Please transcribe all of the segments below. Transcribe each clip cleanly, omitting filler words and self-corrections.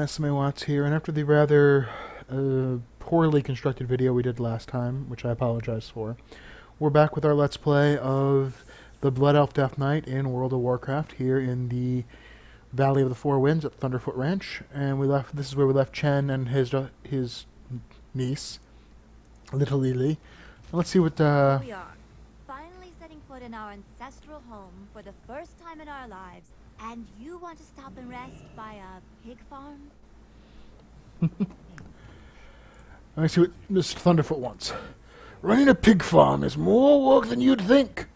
SMA Watts here, and after the rather poorly constructed video we did last time, which I apologize for, we're back with our Let's Play of the Blood Elf Death Knight in World of Warcraft here in the Valley of the Four Winds at Thunderfoot Ranch, and this is where we left Chen and his niece, Little Lily. Let's see what Here we are, finally setting foot in our ancestral home for the first time in our lives. And you want to stop and rest by a pig farm? Let me see what Mr. Thunderfoot wants. Running a pig farm is more work than you'd think,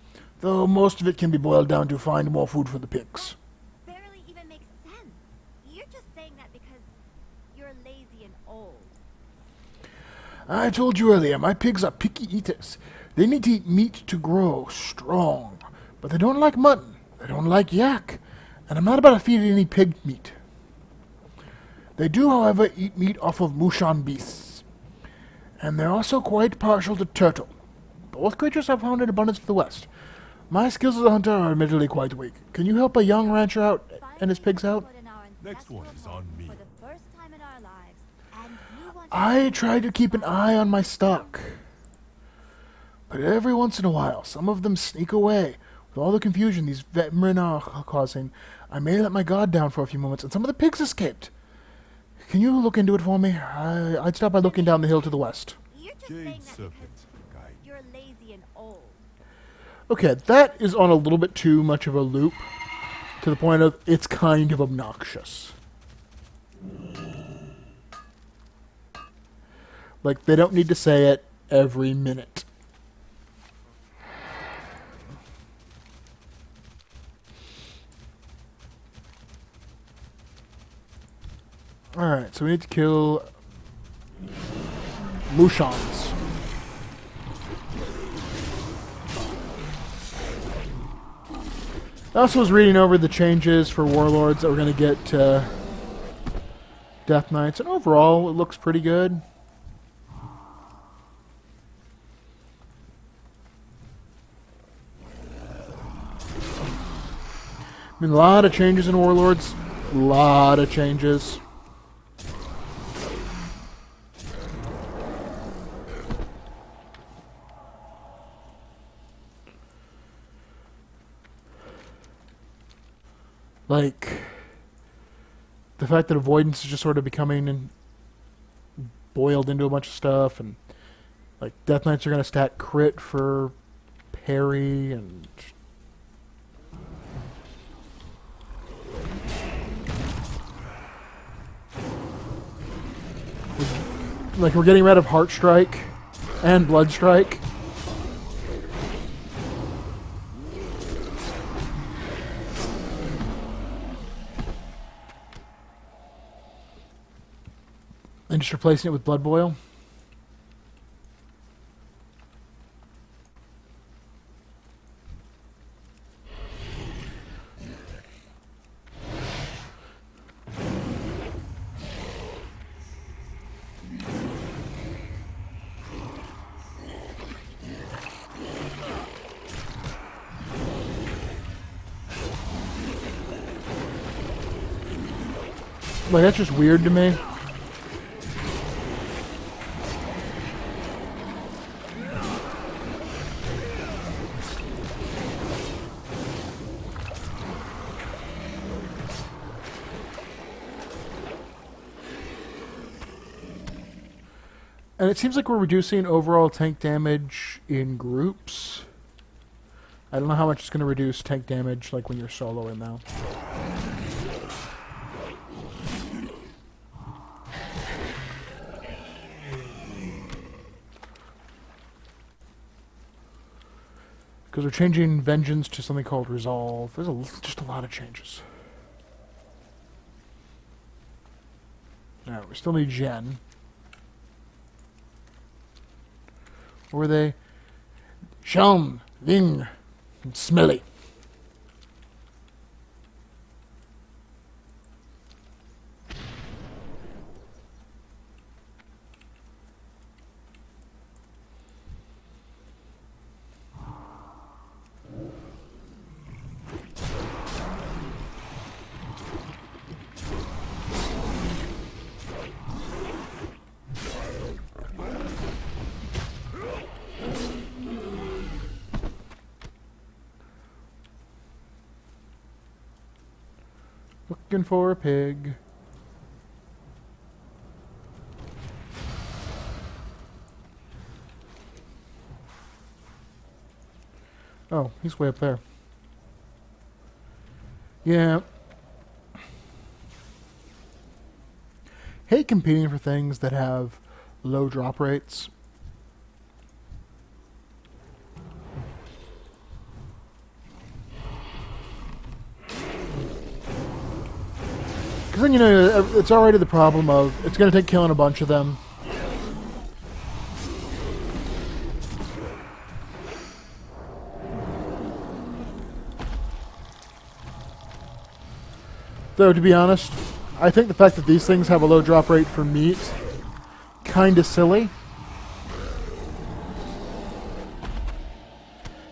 though most of it can be boiled down to find more food for the pigs. That barely even makes sense. You're just saying that because you're lazy and old. I told you earlier, my pigs are picky eaters. They need to eat meat to grow strong, but they don't like mutton. They don't like yak. And I'm not about to feed any pig meat. They do, however, eat meat off of Mushan beasts. And they're also quite partial to turtle. Both creatures are found in abundance to the west. My skills as a hunter are admittedly quite weak. Can you help a young rancher out and his pigs out? Next one is on me. I try to keep an eye on my stock. But every once in a while, some of them sneak away. With all the confusion these men are causing, I may let my guard down for a few moments, and some of the pigs escaped. Can you look into it for me? I'd start by looking down the hill to the west. You're just saying that because you're lazy and old. Okay, that is on a little bit too much of a loop, to the point of it's kind of obnoxious. Like, they don't need to say it every minute. Alright, so we need to kill Mushans. I also was reading over the changes for Warlords that we're going to get to Death Knights, and overall it looks pretty good. I mean, a lot of changes in Warlords. A lot of changes. Like, the fact that avoidance is just sort of becoming boiled into a bunch of stuff, and like Death Knights are going to stack crit for parry, and like we're getting rid of Heart Strike and Blood Strike. And just replacing it with Blood Boil. Like, that's just weird to me. And it seems like we're reducing overall tank damage in groups. I don't know how much it's going to reduce tank damage like when you're soloing now. Because we're changing Vengeance to something called Resolve. There's just a lot of changes. Alright, we still need Jen. What were they? Shelm, Ling, and Smelly. looking for a pig. Oh, he's way up there. Yeah. Hate competing for things that have low drop rates. Because then, you know, it's already the problem of it's going to take killing a bunch of them. Though, to be honest, I think the fact that these things have a low drop rate for meat, kinda silly.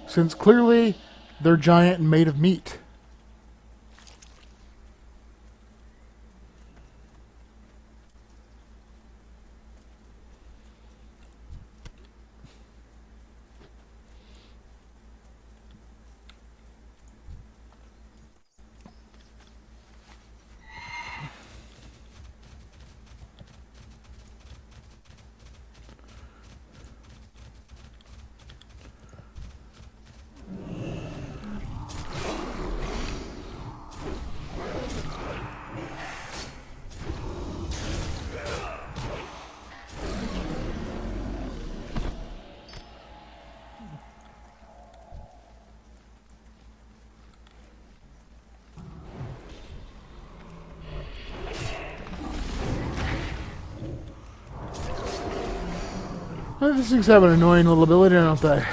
Since clearly, they're giant and made of meat. Well, these things have an annoying little ability, don't they?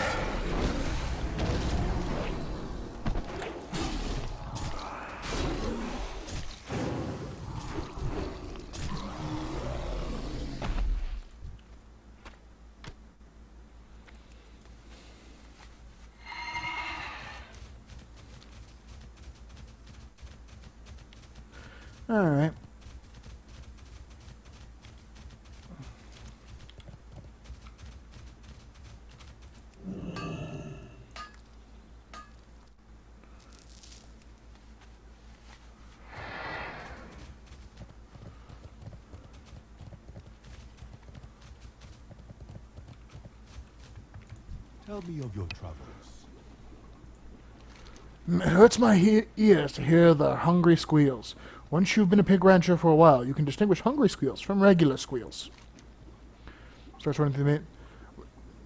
Alright. Tell me of your travels. It hurts my ears to hear the hungry squeals. Once you've been a pig rancher for a while, you can distinguish hungry squeals from regular squeals. Starts running through the meat.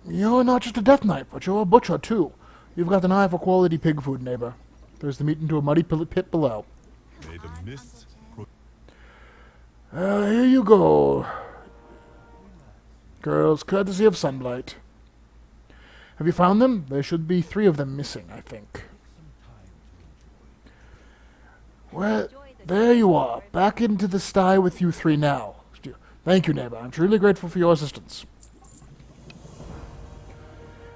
You're not just a death knight, but you're a butcher, too. You've got an eye for quality pig food, neighbor. Throws the meat into a muddy pit below. May the mists Here you go. Girls, courtesy of sunlight. Have you found them? There should be 3 of them missing, I think. Well, there you are. Back into the sty with you 3 now. Thank you, neighbor. I'm truly grateful for your assistance.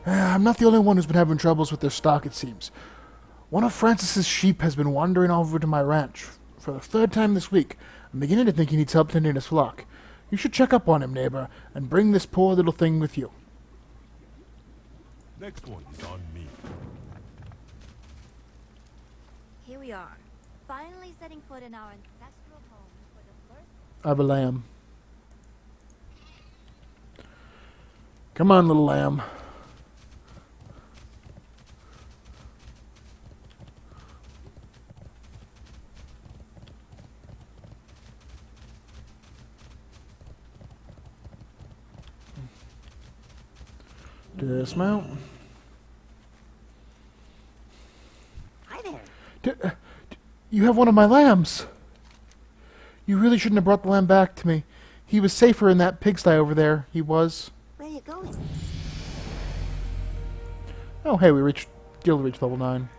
I'm not the only one who's been having troubles with their stock, it seems. One of Francis's sheep has been wandering over to my ranch for the 3rd time this week. I'm beginning to think he needs help tending his flock. You should check up on him, neighbor, and bring this poor little thing with you. next one is on me. Here we are, finally setting foot in our ancestral home for the first. I have a lamb. Come on, little lamb. Dismount. Hi there. You have one of my lambs. You really shouldn't have brought the lamb back to me. He was safer in that pigsty over there. He was. Where are you going? Oh, hey, we guild reached level 9.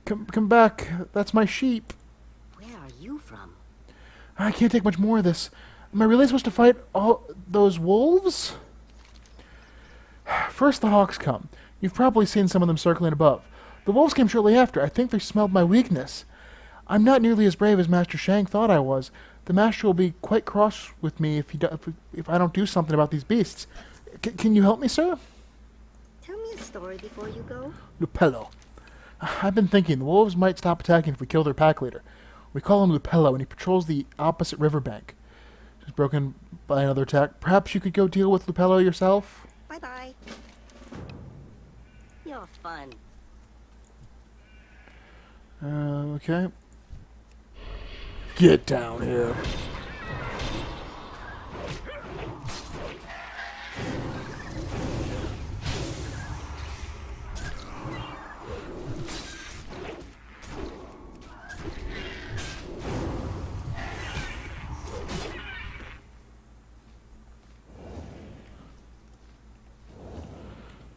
Come back. That's my sheep. Where are you from? I can't take much more of this. Am I really supposed to fight all those wolves? First the hawks come. You've probably seen some of them circling above. The wolves came shortly after. I think they smelled my weakness. I'm not nearly as brave as Master Shang thought I was. The Master will be quite cross with me if I don't do something about these beasts. Can you help me, sir? Tell me a story before you go. Lupello. I've been thinking, the wolves might stop attacking if we kill their pack leader. We call him Lupello, and he patrols the opposite riverbank. He's broken by another attack. Perhaps you could go deal with Lupello yourself? Bye-bye. You're fun. Okay. Get down here.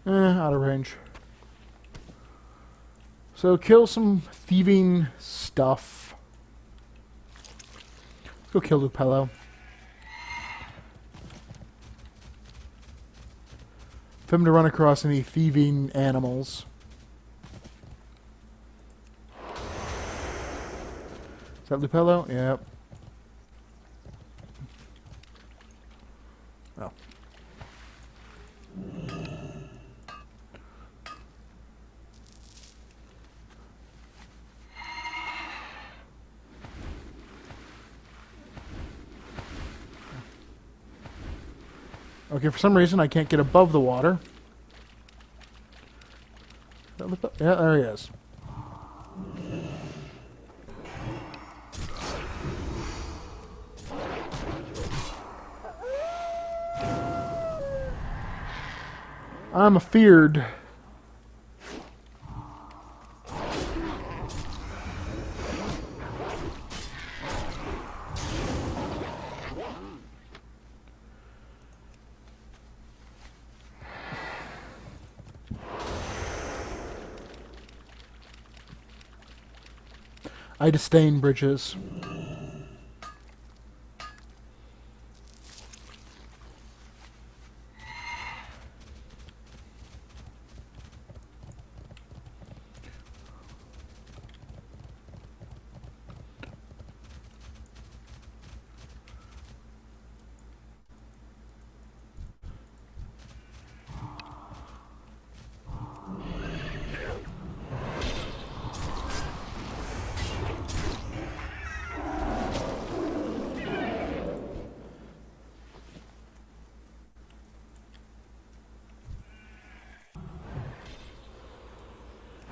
Out of range. So kill some thieving stuff. Let's go kill Lupello. For him to run across any thieving animals. Is that Lupello? Yep. Oh. Okay, for some reason I can't get above the water. Yeah, there he is. I'm afeared. I disdain bridges.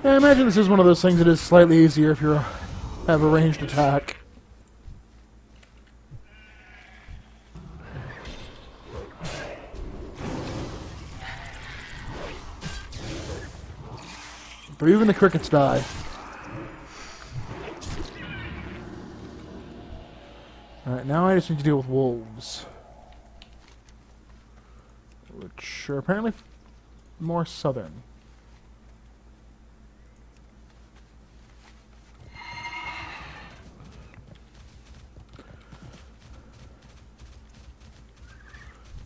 I imagine this is one of those things that is slightly easier if you have a ranged attack. But even the crickets die. Alright, now I just need to deal with wolves. Which are apparently more southern.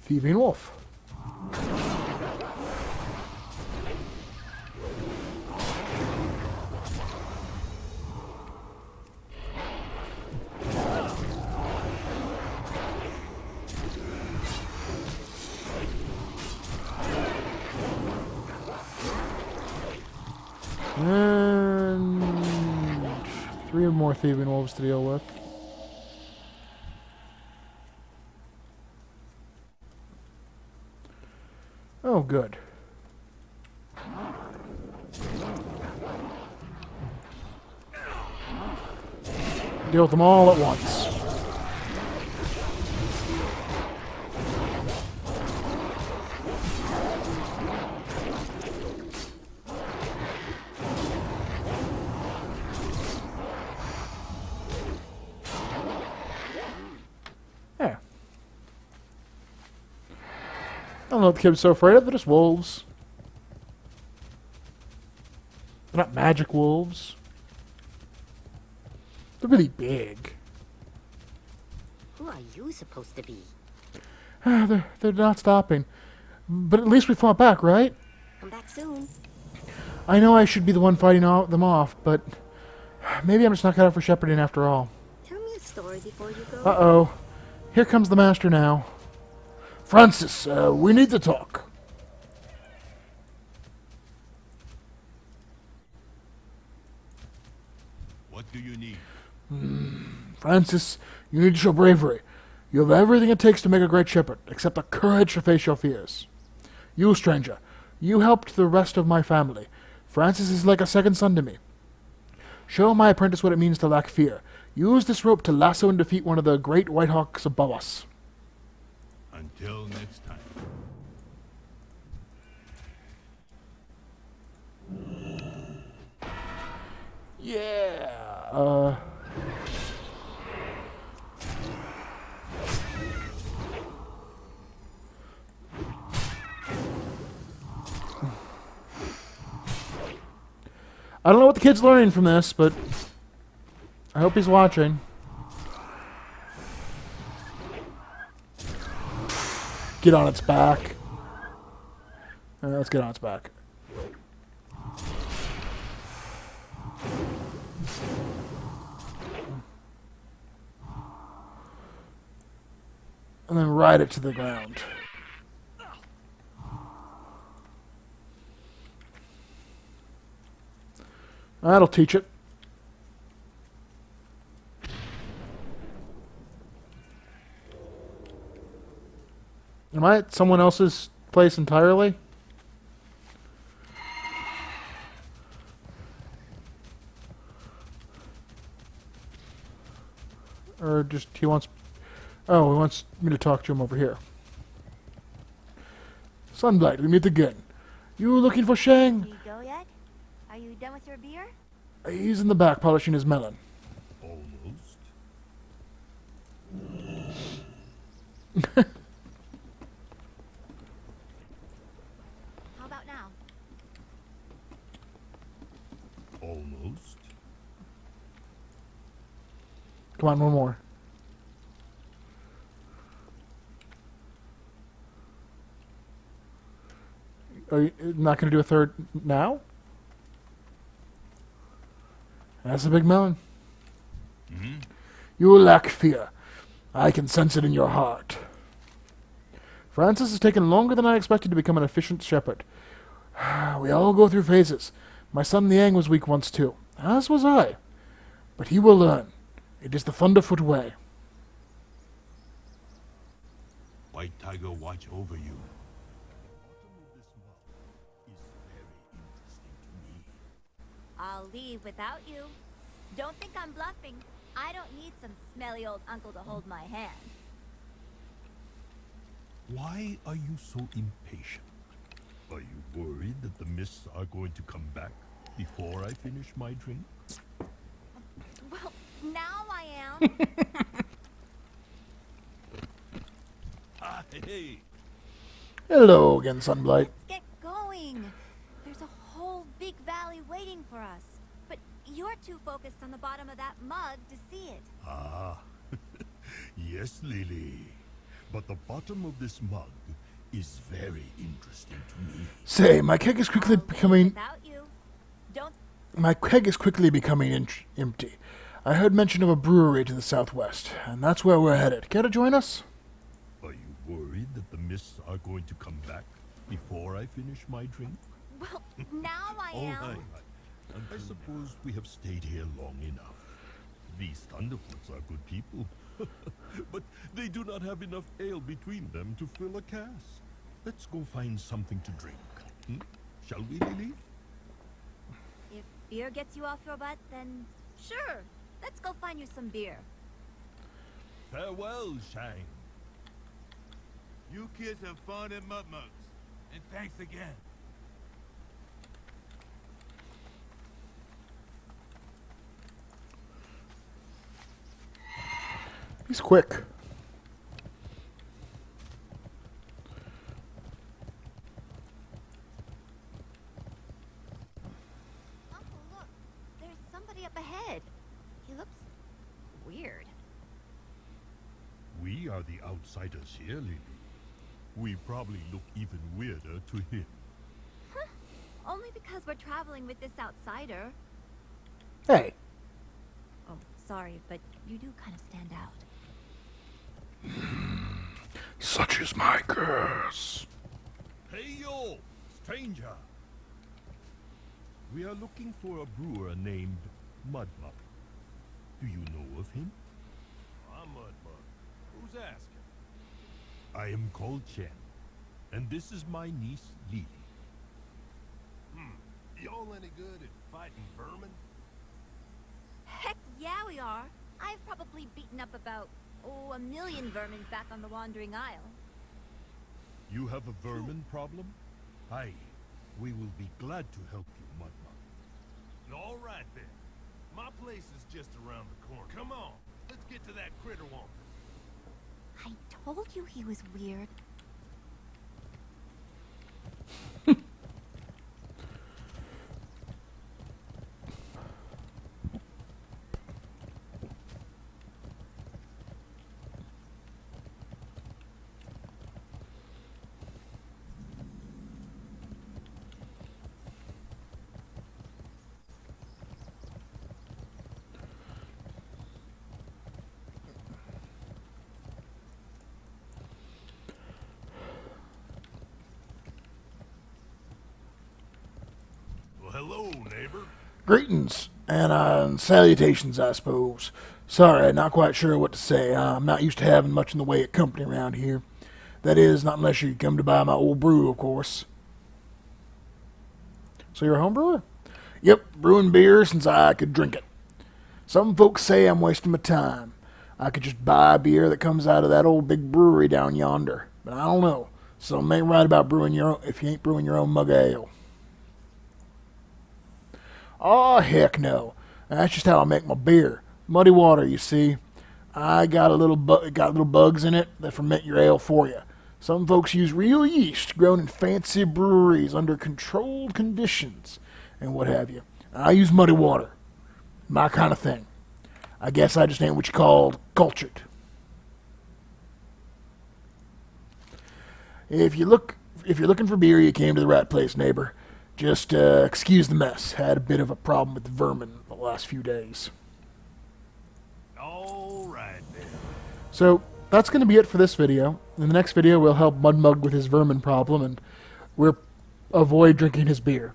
Thieving wolf. And 3 more thieving wolves to deal with. Oh, good. Deal with them all at once. Yeah. I don't know what the kids are so afraid of. They're just wolves. They're not magic wolves. They're really big. Who are you supposed to be? They're not stopping. But at least we fought back, right? Come back soon. I know I should be the one fighting them off, but maybe I'm just not cut out for shepherding after all. Tell me a story before you go. Uh-oh. Here comes the master now. Francis, we need to talk. do you need? Francis, you need to show bravery. You have everything it takes to make a great shepherd, except the courage to face your fears. You, stranger, you helped the rest of my family. Francis is like a second son to me. Show my apprentice what it means to lack fear. Use this rope to lasso and defeat one of the great white hawks above us. Until next time. Yeah. I don't know what the kid's learning from this, but I hope he's watching. Get on its back. Let's get on its back. And then ride it to the ground. That'll teach it. Am I at someone else's place entirely? Or just he wants... Oh, he wants me to talk to him over here. Sunblight, we meet again. You looking for Shang? Did you go yet? Are you done with your beer? He's in the back polishing his melon. Almost. How about now? Almost. Come on, one more. Are you not going to do a third now? That's a big melon. You lack fear. I can sense it in your heart. Francis has taken longer than I expected to become an efficient shepherd. We all go through phases. My son Liang was weak once too, as was I. But he will learn. It is the Thunderfoot way. White Tiger watch over you. The bottom of this map is very interesting to me. I'll leave without you. Don't think I'm bluffing. I don't need some smelly old uncle to hold my hand. Why are you so impatient? Are you worried that the mists are going to come back before I finish my drink? Well, now I am. Ah, hey! Hello again, Sunblight. Get going. There's a whole big valley waiting for us. But you're too focused on the bottom of that mug to see it. Ah, yes, Lily. But the bottom of this mug is very interesting to me. Say, my keg is quickly becoming... Without you. Don't... My keg is quickly becoming empty. I heard mention of a brewery to the southwest, and that's where we're headed. Care to join us? Are you worried that the mists are going to come back before I finish my drink? Well, now I Oh, am. I suppose we have stayed here long enough. These Thunderfoots are good people. But they do not have enough ale between them to fill a cask. Let's go find something to drink. Shall we, Lily? If beer gets you off your butt, then sure. Let's go find you some beer. Farewell, Shang. You kids have fun at Mud Mugs. And thanks again. He's quick. Oh, look. There's somebody up ahead. He looks weird. We are the outsiders here, Lily. We probably look even weirder to him. Huh? Only because we're traveling with this outsider. Hey. Oh, sorry, but you do kind of stand out. Such is my curse. Hey, yo, stranger. We are looking for a brewer named Mudmup. Do you know of him? I'm Mudmug. Who's asking? I am called Chen, and this is my niece, Lily. Y'all any good at fighting vermin? Heck yeah, we are. I've probably beaten up about, 1 million vermin back on the Wandering Isle. You have a vermin problem? Aye, we will be glad to help you, Mudmug. All right then. My place is just around the corner. Come on, let's get to that critter womp. I told you he was weird. Well, hello, neighbor. Greetings and salutations, I suppose. Sorry, not quite sure what to say. I'm not used to having much in the way of company around here. That is, not unless you come to buy my old brew, of course. So you're a home brewer? Yep, brewing beer since I could drink it. Some folks say I'm wasting my time. I could just buy beer that comes out of that old big brewery down yonder. But I don't know. Something ain't right about brewing your own if you ain't brewing your own mug of ale. Oh, heck no. That's just how I make my beer. Muddy water, you see. I got little bugs in it that ferment your ale for you. Some folks use real yeast grown in fancy breweries under controlled conditions and what have you. I use muddy water. My kind of thing. I guess I just ain't what you call cultured. If you're looking for beer, you came to the right place, neighbor. Just excuse the mess. Had a bit of a problem with the vermin the last few days. All right then. So that's going to be it for this video. In the next video, we'll help Mudmug with his vermin problem, and we'll avoid drinking his beer.